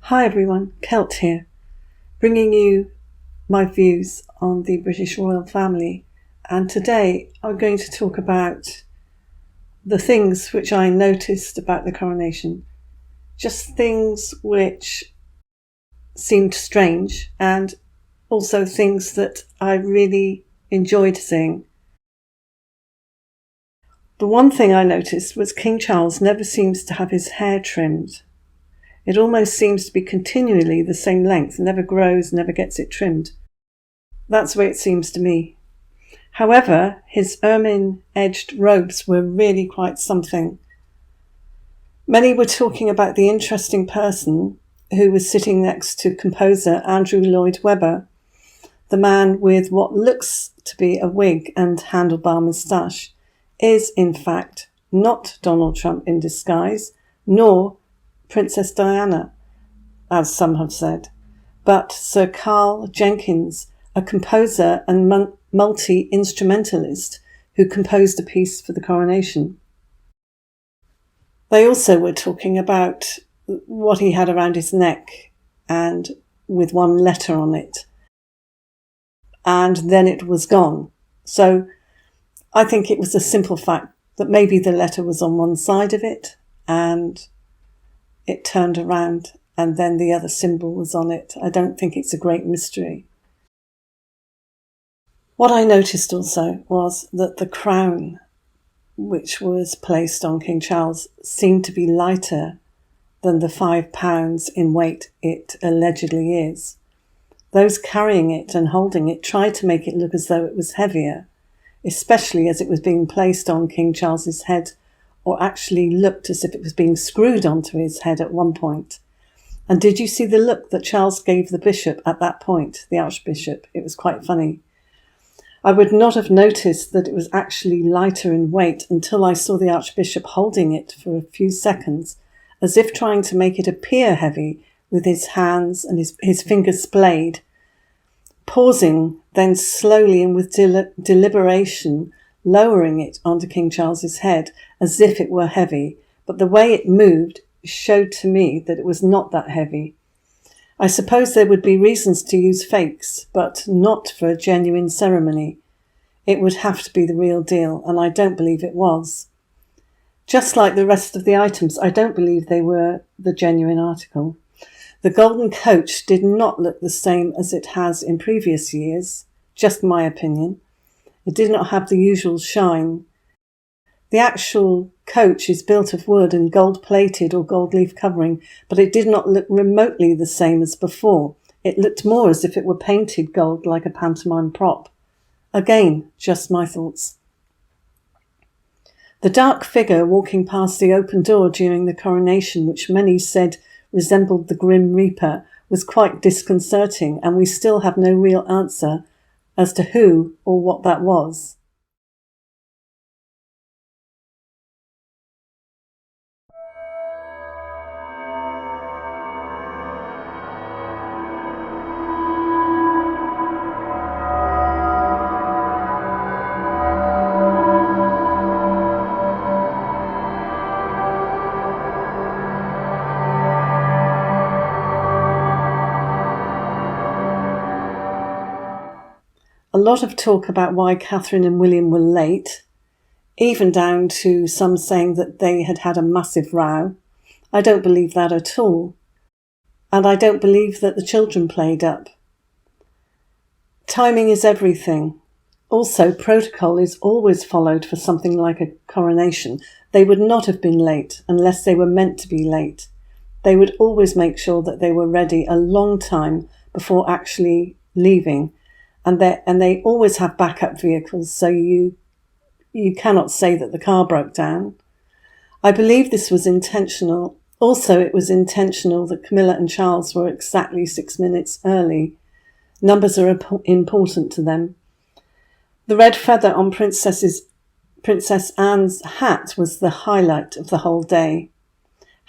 Hi everyone, Kelt here, bringing you my views on the British royal family, and today I'm going to talk about the things which I noticed about the coronation, just things which seemed strange and also things that I really enjoyed seeing. The one thing I noticed was King Charles never seems to have his hair trimmed. It almost seems to be continually the same length, never grows, never gets it trimmed. That's the way it seems to me. However, his ermine-edged robes were really quite something. Many were talking about the interesting person who was sitting next to composer Andrew Lloyd Webber, the man with what looks to be a wig and handlebar moustache, is in fact not Donald Trump in disguise, nor Princess Diana, as some have said, but Sir Carl Jenkins, a composer and multi-instrumentalist who composed a piece for the coronation. They also were talking about what he had around his neck and with one letter on it, and then it was gone. So I think it was a simple fact that maybe the letter was on one side of it and it turned around and then the other symbol was on it. I don't think it's a great mystery. What I noticed also was that the crown which was placed on King Charles seemed to be lighter than the £5 in weight it allegedly is. Those carrying it and holding it tried to make it look as though it was heavier, especially as it was being placed on King Charles's head, or actually looked as if it was being screwed onto his head at one point. And did you see the look that Charles gave the bishop at that point, the Archbishop? It was quite funny. I would not have noticed that it was actually lighter in weight until I saw the Archbishop holding it for a few seconds, as if trying to make it appear heavy with his hands and his fingers splayed, pausing, then slowly and with deliberation lowering it onto King Charles's head as if it were heavy, but the way it moved showed to me that it was not that heavy. I suppose there would be reasons to use fakes, but not for a genuine ceremony. It would have to be the real deal, and I don't believe it was. Just like the rest of the items, I don't believe they were the genuine article. The golden coach did not look the same as it has in previous years, just my opinion. It did not have the usual shine. The actual coach is built of wood and gold-plated or gold leaf covering, but it did not look remotely the same as before. It looked more as if it were painted gold like a pantomime prop. Again, just my thoughts. The dark figure walking past the open door during the coronation, which many said resembled the Grim Reaper, was quite disconcerting, and we still have no real answer as to who or what that was. A lot of talk about why Catherine and William were late, even down to some saying that they had had a massive row. I don't believe that at all. And I don't believe that the children played up. Timing is everything. Also, protocol is always followed for something like a coronation. They would not have been late unless they were meant to be late. They would always make sure that they were ready a long time before actually leaving. And they always have backup vehicles, so you cannot say that the car broke down. I believe this was intentional. Also, it was intentional that Camilla and Charles were exactly 6 minutes early. Numbers are important to them. The red feather on Princess Anne's hat was the highlight of the whole day.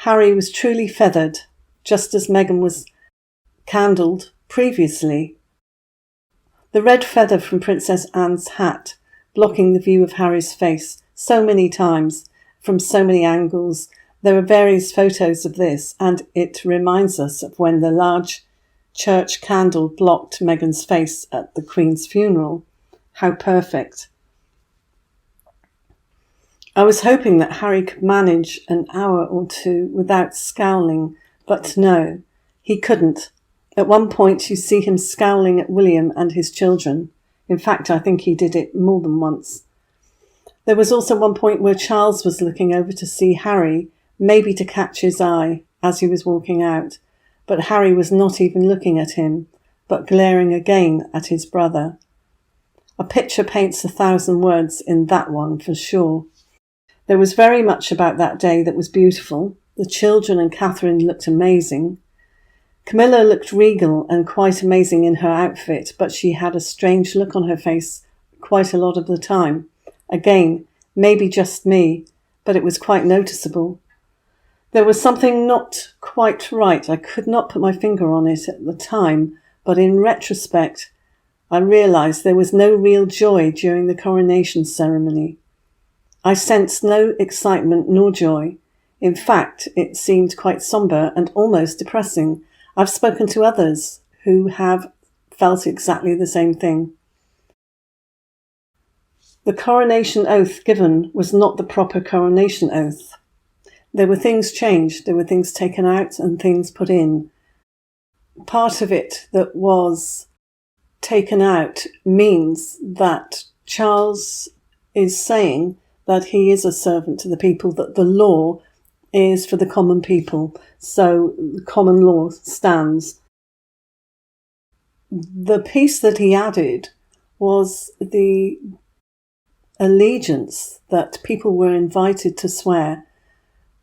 Harry was truly feathered, just as Meghan was candled previously. The red feather from Princess Anne's hat, blocking the view of Harry's face so many times, from so many angles, There are various photos of this, and it reminds us of when the large church candle blocked Meghan's face at the Queen's funeral. How perfect. I was hoping that Harry could manage an hour or two without scowling, but no, he couldn't. At one point you see him scowling at William and his children. In fact, I think he did it more than once. There was also one point where Charles was looking over to see Harry, maybe to catch his eye as he was walking out, but Harry was not even looking at him, but glaring again at his brother. A picture paints 1,000 words in that one for sure. There was very much about that day that was beautiful. The children and Catherine looked amazing. Camilla looked regal and quite amazing in her outfit, but she had a strange look on her face quite a lot of the time. Again, maybe just me, but it was quite noticeable. There was something not quite right. I could not put my finger on it at the time, but in retrospect, I realised there was no real joy during the coronation ceremony. I sensed no excitement nor joy. In fact, it seemed quite sombre and almost depressing. I've spoken to others who have felt exactly the same thing. The coronation oath given was not the proper coronation oath. There were things changed, there were things taken out and things put in. Part of it that was taken out means that Charles is saying that he is a servant to the people, that the law is for the common people, so the common law stands. The piece that he added was the allegiance that people were invited to swear.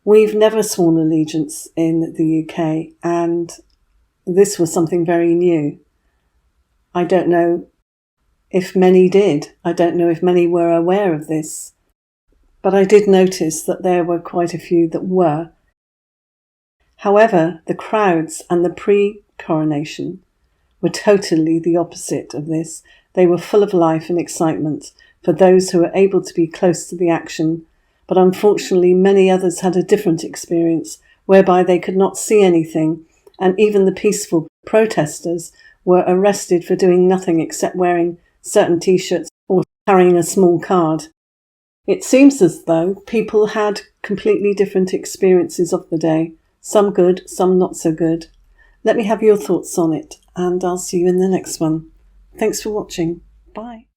We've never sworn allegiance in the UK, and this was something very new. I don't know if many did. I don't know if many were aware of this. But I did notice that there were quite a few that were. However, the crowds and the pre-coronation were totally the opposite of this. They were full of life and excitement for those who were able to be close to the action, but unfortunately many others had a different experience whereby they could not see anything, and even the peaceful protesters were arrested for doing nothing except wearing certain t-shirts or carrying a small card. It seems as though people had completely different experiences of the day, some good, some not so good. Let me have your thoughts on it, and I'll see you in the next one. Thanks for watching. Bye.